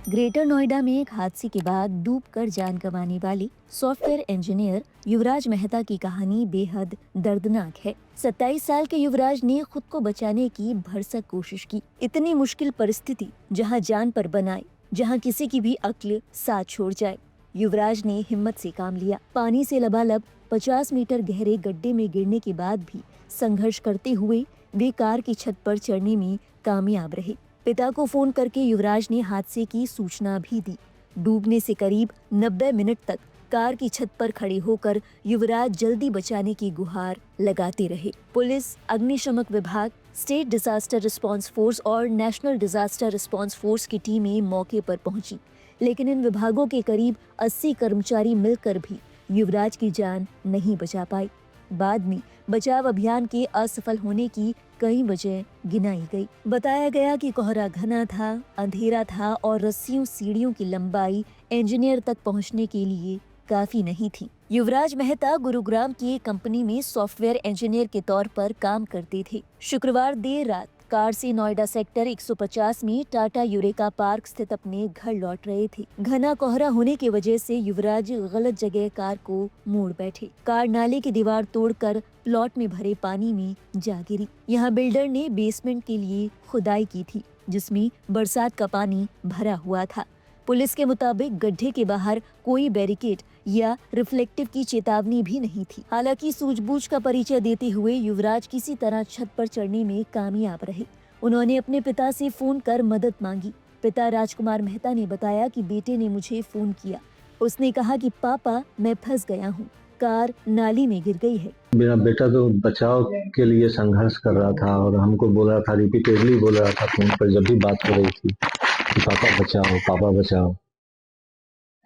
Greater Noida में एक हादसे के बाद डूबकर जान गंवाने वाले सॉफ्टवेयर इंजीनियर युवराज मेहता की कहानी बेहद दर्दनाक है। 27 साल के युवराज ने खुद को बचाने की भरसक कोशिश की। इतनी मुश्किल परिस्थिति जहां जान पर बनाए, जहां किसी की भी अक्ल साथ छोड़ जाए, युवराज ने हिम्मत से काम लिया। पानी से लबालब 50 मीटर गहरे गड्ढे में गिरने के बाद भी संघर्ष करते हुए वे कार की छत पर चढ़ने में कामयाब रहे। पिता को फोन करके युवराज ने हादसे की सूचना भी दी। डूबने से करीब 90 मिनट तक कार की छत पर खड़े होकर युवराज जल्दी बचाने की गुहार लगाते रहे। पुलिस, अग्निशमक विभाग, स्टेट डिजास्टर रिस्पांस फोर्स और नेशनल डिजास्टर रिस्पांस फोर्स की टीमें मौके पर पहुंची, लेकिन इन विभागों के करीब 80 कर्मचारी मिलकर भी युवराज की जान नहीं बचा पाई। बाद में बचाव अभियान के असफल होने की कई वजह गिनाई गई। बताया गया कि कोहरा घना था, अंधेरा था और रस्सियों सीढ़ियों की लंबाई इंजीनियर तक पहुंचने के लिए काफी नहीं थी। युवराज मेहता गुरुग्राम की एक कंपनी में सॉफ्टवेयर इंजीनियर के तौर पर काम करते थे। शुक्रवार देर रात कार से नोएडा सेक्टर 150 में टाटा यूरेका पार्क स्थित अपने घर लौट रहे थे। घना कोहरा होने की वजह से युवराज गलत जगह कार को मोड़ बैठे। कार नाले की दीवार तोड़कर प्लॉट में भरे पानी में जा गिरी। यहाँ बिल्डर ने बेसमेंट के लिए खुदाई की थी, जिसमें बरसात का पानी भरा हुआ था। पुलिस के मुताबिक गड्ढे के बाहर कोई बैरिकेड या रिफ्लेक्टिव की चेतावनी भी नहीं थी। हालांकि सूझबूझ का परिचय देते हुए युवराज किसी तरह छत पर चढ़ने में कामयाब रहे। उन्होंने अपने पिता से फोन कर मदद मांगी। पिता राजकुमार मेहता ने बताया कि बेटे ने मुझे फोन किया। उसने कहा कि पापा, मैं फंस गया हूँ, कार नाली में गिर गई है। मेरा बेटा तो बचाव के लिए संघर्ष कर रहा था और हमको बोल रहा था, रिपीटेडली बोल रहा था फोन पर जब भी बात हो रही थी कि पापा बचाओ, पापा बचाओ।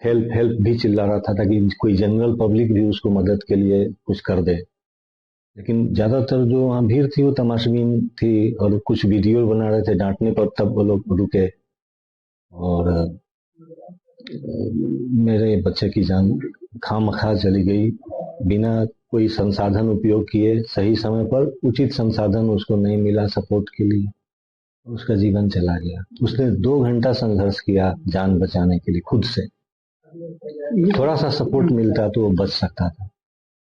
हेल्प हेल्प भी चिल्ला रहा था ताकि कोई जनरल पब्लिक भी उसको मदद के लिए कुछ कर दे। लेकिन ज्यादातर जो वहाँ भीड़ थी वो तमाशबीन थी और कुछ वीडियो बना रहे थे। डांटने पर तब वो लोग रुके और मेरे बच्चे की जान खामखा चली गई बिना कोई संसाधन उपयोग किए। सही समय पर उचित संसाधन उसको नहीं मिला सपोर्ट के लिए, उसका जीवन चला गया। उसने 2 घंटा संघर्ष किया जान बचाने के लिए खुद से। थोड़ा सा सपोर्ट मिलता तो वो बच सकता था।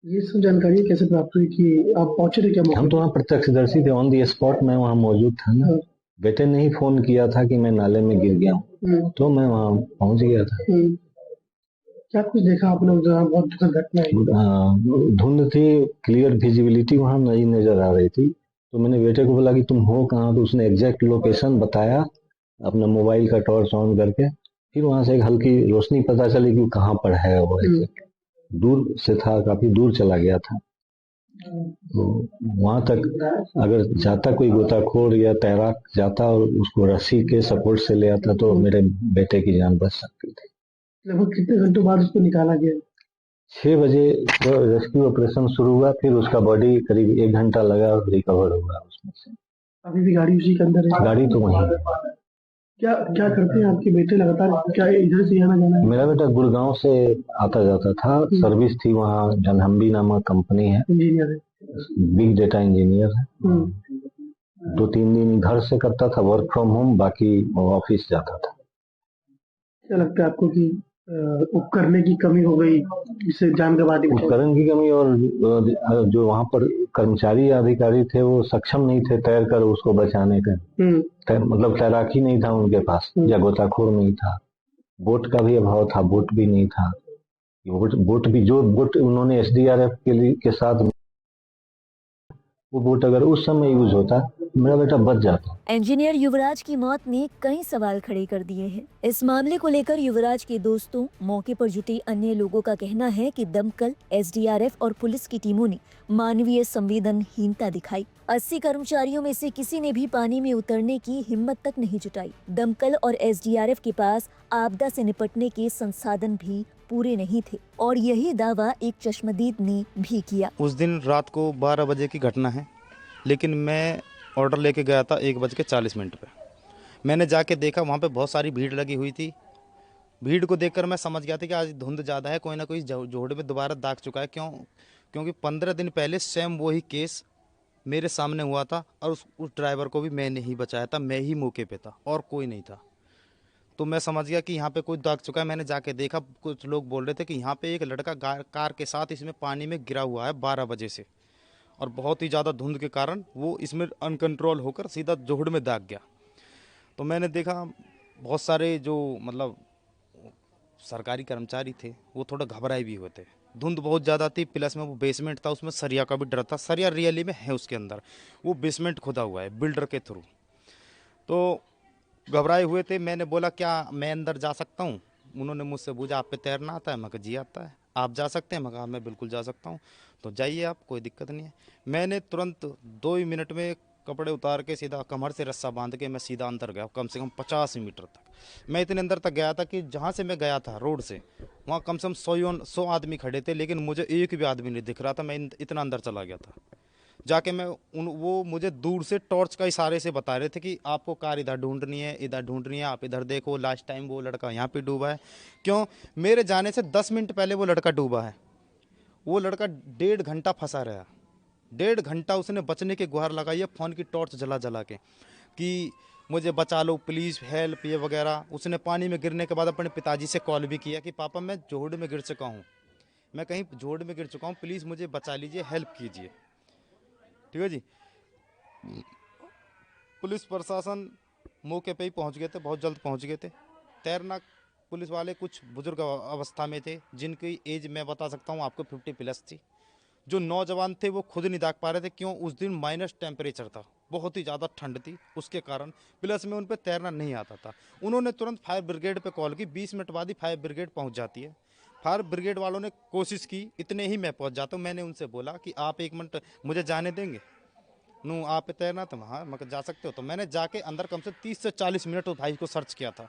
ये सब जानकारी कैसे प्राप्त हुई कि आप पहुंचे थे? क्या हम तो वहाँ प्रत्यक्षदर्शी थे, ऑन दी स्पॉट मैं वहाँ मौजूद था ना। बेटे ने ही फोन किया था कि मैं नाले में गिर गया हूँ, तो मैं वहाँ पहुंच गया था। क्या कुछ देखा आपने? बहुत दुखद घटना है। धुंध थी, क्लियर विजिबिलिटी वहाँ नहीं नजर आ रही थी। तो मैंने बेटे को बोला कि तुम हो कहाँ, तो उसने एग्जैक्ट लोकेशन बताया अपना मोबाइल का टॉर्च ऑन करके। फिर वहां से एक हल्की रोशनी पता चली कि कहाँ पर है वो। दूर से था, काफी दूर चला गया था। तो वहां तक अगर जाता कोई गोताखोर या तैराक जाता और उसको रस्सी के सपोर्ट से ले आता तो मेरे बेटे की जान बच सकती थी। लगभग कितने घंटों बाद उसको निकाला गया? 6 बजे रेस्क्यू ऑपरेशन शुरू हुआ। फिर उसका बॉडी करीब 1 घंटा लगा रिकवर हुआ उसमें से। अभी भी गाड़ी उसी के अंदर है? गाड़ी तो वहीं है। क्या क्या करते हैं आपके बेटे लगातार? क्या इधर से आना जाना है? मेरा बेटा गुड़गांव से आता जाता था। सर्विस थी वहाँ, जनहम्बी नामक कंपनी है, इंजीनियर है, बिग डेटा इंजीनियर है। 2-3 दिन घर से करता था वर्क फ्रॉम होम, बाकी ऑफिस जाता था। क्या लगता है आपको कि उपकरण की कमी हो गई, इससे जान गंवा दी? उपकरण की कमी और जो वहाँ पर कर्मचारी या अधिकारी थे वो सक्षम नहीं थे तैर कर उसको बचाने का। मतलब तैराकी नहीं था उनके पास या गोताखोर नहीं था। बोट का भी अभाव था, बोट भी नहीं था। बोट भी, जो बोट उन्होंने एसडीआरएफ के साथ, वो बोट अगर उस समय यूज होता मेरा बेटा बच जाता। इंजीनियर युवराज की मौत ने कई सवाल खड़े कर दिए हैं। इस मामले को लेकर युवराज के दोस्तों, मौके पर जुटे अन्य लोगों का कहना है कि दमकल, एसडीआरएफ और पुलिस की टीमों ने मानवीय संवेदनहीनता दिखाई। 80 कर्मचारियों में से किसी ने भी पानी में उतरने की हिम्मत तक नहीं जुटाई। दमकल और एसडीआरएफ के पास आपदा से निपटने के संसाधन भी पूरे नहीं थे और यही दावा एक चश्मदीद ने भी किया। उस दिन रात को 12 बजे की घटना है, लेकिन मैं ऑर्डर लेके गया था 1:40 पे। मैंने जाके देखा वहाँ पे बहुत सारी भीड़ लगी हुई थी। भीड़ को देखकर मैं समझ गया था कि आज धुंध ज़्यादा है, कोई ना कोई जोड़े में दोबारा दाग चुका है। क्योंकि 15 दिन पहले सेम वही केस मेरे सामने हुआ था और उस ड्राइवर को भी मैंने ही बचाया था। मैं ही मौके पे था और कोई नहीं था। तो मैं समझ गया कि यहाँ पे कोई दाग चुका है। मैंने जाके देखा, कुछ लोग बोल रहे थे कि यहाँ पे एक लड़का कार के साथ इसमें पानी में गिरा हुआ है 12 बजे से, और बहुत ही ज़्यादा धुंध के कारण वो इसमें अनकंट्रोल होकर सीधा जोहड़ में दाग गया। तो मैंने देखा बहुत सारे जो मतलब सरकारी कर्मचारी थे वो थोड़ा घबराए भी हुए थे। धुंध बहुत ज़्यादा थी, प्लस में वो बेसमेंट था, उसमें सरिया का भी डर था। सरिया रियली में है उसके अंदर, वो बेसमेंट खुदा हुआ है बिल्डर के थ्रू। तो घबराए हुए थे। मैंने बोला क्या मैं अंदर जा सकता हूँ? उन्होंने मुझसे पूछा आप पे तैरना आता है? मैं कहा जी आता है। आप जा सकते हैं? मैं कहा मैं बिल्कुल जा सकता हूँ। तो जाइए आप, कोई दिक्कत नहीं है। मैंने तुरंत 2 ही मिनट में कपड़े उतार के सीधा कमर से रस्सा बांध के मैं सीधा अंदर गया, कम से कम 50 मीटर तक। मैं इतने अंदर तक गया था कि जहाँ से मैं गया था रोड से, वहाँ कम से कम 100 आदमी खड़े थे, लेकिन मुझे एक भी आदमी नहीं दिख रहा था। मैं इतना अंदर चला गया था। जाके मैं वो मुझे दूर से टॉर्च का इशारे से बता रहे थे कि आपको कार इधर ढूंढनी है, इधर ढूंढनी है, आप इधर देखो, लास्ट टाइम वो लड़का यहाँ पे डूबा है। क्यों? मेरे जाने से 10 मिनट पहले वो लड़का डूबा है। वो लड़का 1.5 घंटा फंसा रहा। 1.5 घंटा उसने बचने की गुहार लगाई है, फ़ोन की टॉर्च जला जला के, कि मुझे बचा लो प्लीज़, हेल्प, ये वगैरह। उसने पानी में गिरने के बाद अपने पिताजी से कॉल भी किया कि पापा मैं जोहड़ में गिर चुका हूँ, मैं कहीं जोहड़ में गिर चुका हूँ, प्लीज़ मुझे बचा लीजिए, हेल्प कीजिए। ठीक है जी। पुलिस प्रशासन मौके पे ही पहुंच गए थे, बहुत जल्द पहुंच गए थे। तैरना पुलिस वाले कुछ बुजुर्ग अवस्था में थे, जिनकी एज मैं बता सकता हूं आपको 50+ थी। जो नौजवान थे वो खुद नहीं दाग पा रहे थे। क्यों? उस दिन माइनस टेम्परेचर था, बहुत ही ज़्यादा ठंड थी, उसके कारण प्लस में उन पर तैरना नहीं आता था। उन्होंने तुरंत फायर ब्रिगेड पे कॉल की। 20 मिनट बाद ही फायर ब्रिगेड पहुंच जाती है। फायर ब्रिगेड वालों ने कोशिश की, इतने ही मैं पहुंच जाता हूँ। मैंने उनसे बोला कि आप 1 मिनट मुझे जाने देंगे? नू आप पे तैरना था? हाँ, मैं जा सकते हो। तो मैंने जाके अंदर कम से 30 से 40 मिनट उस भाई को सर्च किया था।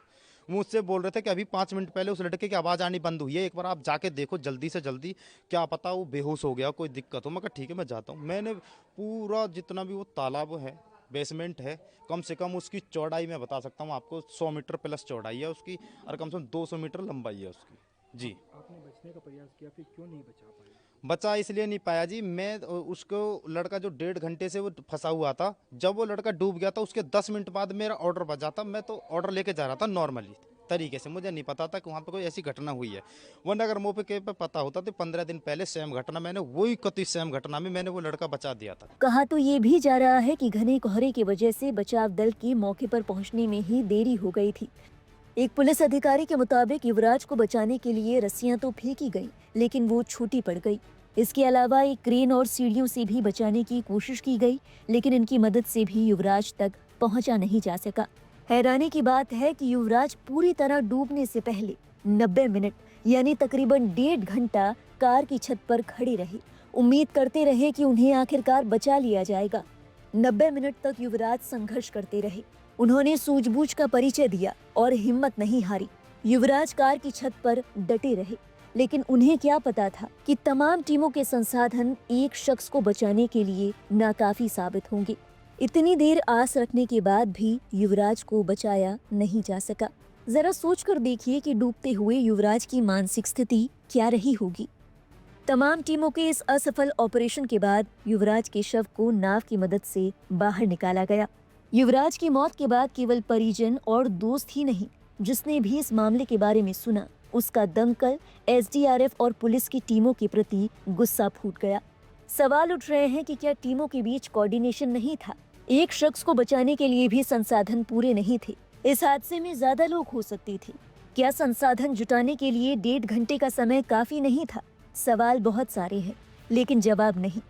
वो मुझसे बोल रहे थे कि अभी 5 मिनट पहले उस लड़के की आवाज़ आनी बंद हुई है, एक बार आप जाके देखो जल्दी से जल्दी, क्या पता वो बेहोश हो गया, कोई दिक्कत हो। मैं कहा ठीक है मैं जाता हूँ। मैंने पूरा जितना भी वो तालाब है, बेसमेंट है, कम से कम उसकी चौड़ाई मैं बता सकता हूँ आपको 100 मीटर प्लस चौड़ाई है उसकी, और कम से कम 200 मीटर लंबाई है उसकी जी। आपने बचने का प्रयास किया, फिर क्यों नहीं बचा पाए? बचा इसलिए नहीं पाया जी, मैं उसको लड़का जो 1.5 घंटे से वो फंसा हुआ था, जब वो लड़का डूब गया था उसके 10 मिनट बाद मेरा ऑर्डर बजा था। मैं तो ऑर्डर लेके जा रहा था नॉर्मली तरीके से, मुझे नहीं पता था कि वहाँ पे कोई ऐसी घटना हुई है। वरना अगर मौके पे पता होता तो 15 दिन पहले सेम घटना, मैंने वही कति सेम घटना में मैंने वो लड़का बचा दिया था। कहा तो ये भी जा रहा है कि घने कोहरे की वजह से बचाव दल की मौके पर पहुंचने में ही देरी हो गई थी। एक पुलिस अधिकारी के मुताबिक युवराज को बचाने के लिए रस्सियां तो फेंकी गई, लेकिन वो छूटी पड़ गई। इसके अलावा एक क्रेन और सीढ़ियों से भी बचाने की कोशिश की गई, लेकिन इनकी मदद से भी युवराज तक पहुंचा नहीं जा सका। हैरानी की बात है कि युवराज पूरी तरह डूबने से पहले 90 मिनट यानी तकरीबन 1.5 घंटा कार की छत पर खड़े रहे, उम्मीद करते रहे कि उन्हें आखिरकार बचा लिया जाएगा। 90 मिनट तक युवराज संघर्ष करते रहे। उन्होंने सूझबूझ का परिचय दिया और हिम्मत नहीं हारी। युवराज कार की छत पर डटे रहे, लेकिन उन्हें क्या पता था कि तमाम टीमों के संसाधन एक शख्स को बचाने के लिए नाकाफी साबित होंगे। इतनी देर आस रखने के बाद भी युवराज को बचाया नहीं जा सका। जरा सोचकर देखिए कि डूबते हुए युवराज की मानसिक स्थिति क्या रही होगी। तमाम टीमों के इस असफल ऑपरेशन के बाद युवराज के शव को नाव की मदद से बाहर निकाला गया। युवराज की मौत के बाद केवल परिजन और दोस्त ही नहीं, जिसने भी इस मामले के बारे में सुना, उसका दमकल, एसडीआरएफ और पुलिस की टीमों के प्रति गुस्सा फूट गया। सवाल उठ रहे हैं कि क्या टीमों के बीच कोऑर्डिनेशन नहीं था? एक शख्स को बचाने के लिए भी संसाधन पूरे नहीं थे। इस हादसे में ज्यादा लोग हो सकते थे। क्या संसाधन जुटाने के लिए 1.5 घंटे का समय काफी नहीं था? सवाल बहुत सारे हैं, लेकिन जवाब नहीं।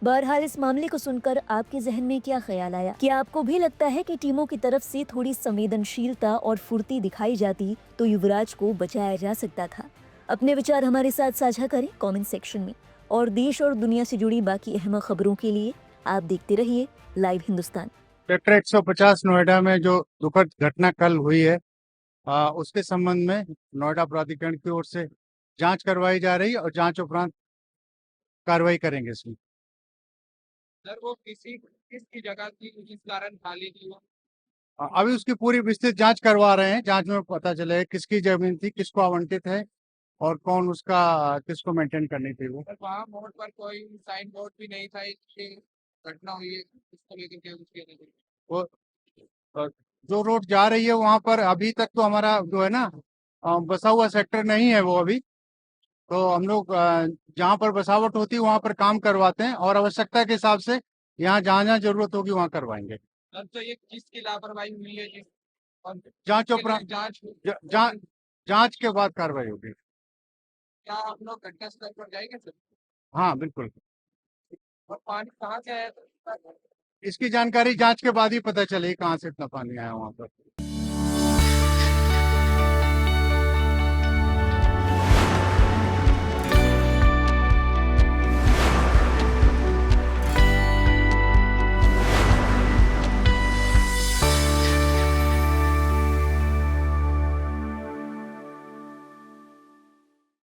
बहरहाल इस मामले को सुनकर आपके जहन में क्या ख्याल आया? क्या आपको भी लगता है कि टीमों की तरफ से थोड़ी संवेदनशीलता और फुर्ती दिखाई जाती तो युवराज को बचाया जा सकता था? अपने विचार हमारे साथ साझा करें कमेंट सेक्शन में। और देश और दुनिया से जुड़ी बाकी अहम खबरों के लिए आप देखते रहिए लाइव हिंदुस्तान। सेक्टर 150 नोएडा में जो दुखद घटना कल हुई है, उसके संबंध में नोएडा प्राधिकरण की ओर से जांच करवाई जा रही है और जांच उपरांत कार्रवाई करेंगे इसमें। सर वो किसकी जगह थी, किस कारण खाली थी वो? अभी उसकी पूरी विस्तृत जांच करवा रहे हैं। जांच में पता चलेगा किसकी जमीन थी, किसको आवंटित है और कौन उसका किसको मेंटेन करनी थी वो। सर वहाँ बोर्ड पर कोई साइन बोर्ड भी नहीं था, इसकी घटना हुई है, इसको लेकर क्या कुछ कहना चाहिए? वो जो रोड जा रही है वहां पर अभी तक तो हमारा जो है ना बसा हुआ सेक्टर नहीं है वो अभी। तो हम लोग जहाँ पर बसावट होती है वहां पर काम करवाते हैं और आवश्यकता के हिसाब से यहाँ जहाँ जहाँ जरूरत होगी वहाँ करवाएंगे। सर तो ये किसकी लापरवाही हुई है जिस और जांच इसके लिए उपरांत जांच जांच जांच के बाद कार्रवाई होगी। क्या आप लोग घटनास्थल पर जाएंगे सर? हाँ बिल्कुल। और पानी कहाँ से आया सर? इसकी जानकारी जांच के बाद ही पता चलेगी कहाँ से इतना पानी आया वहां पर।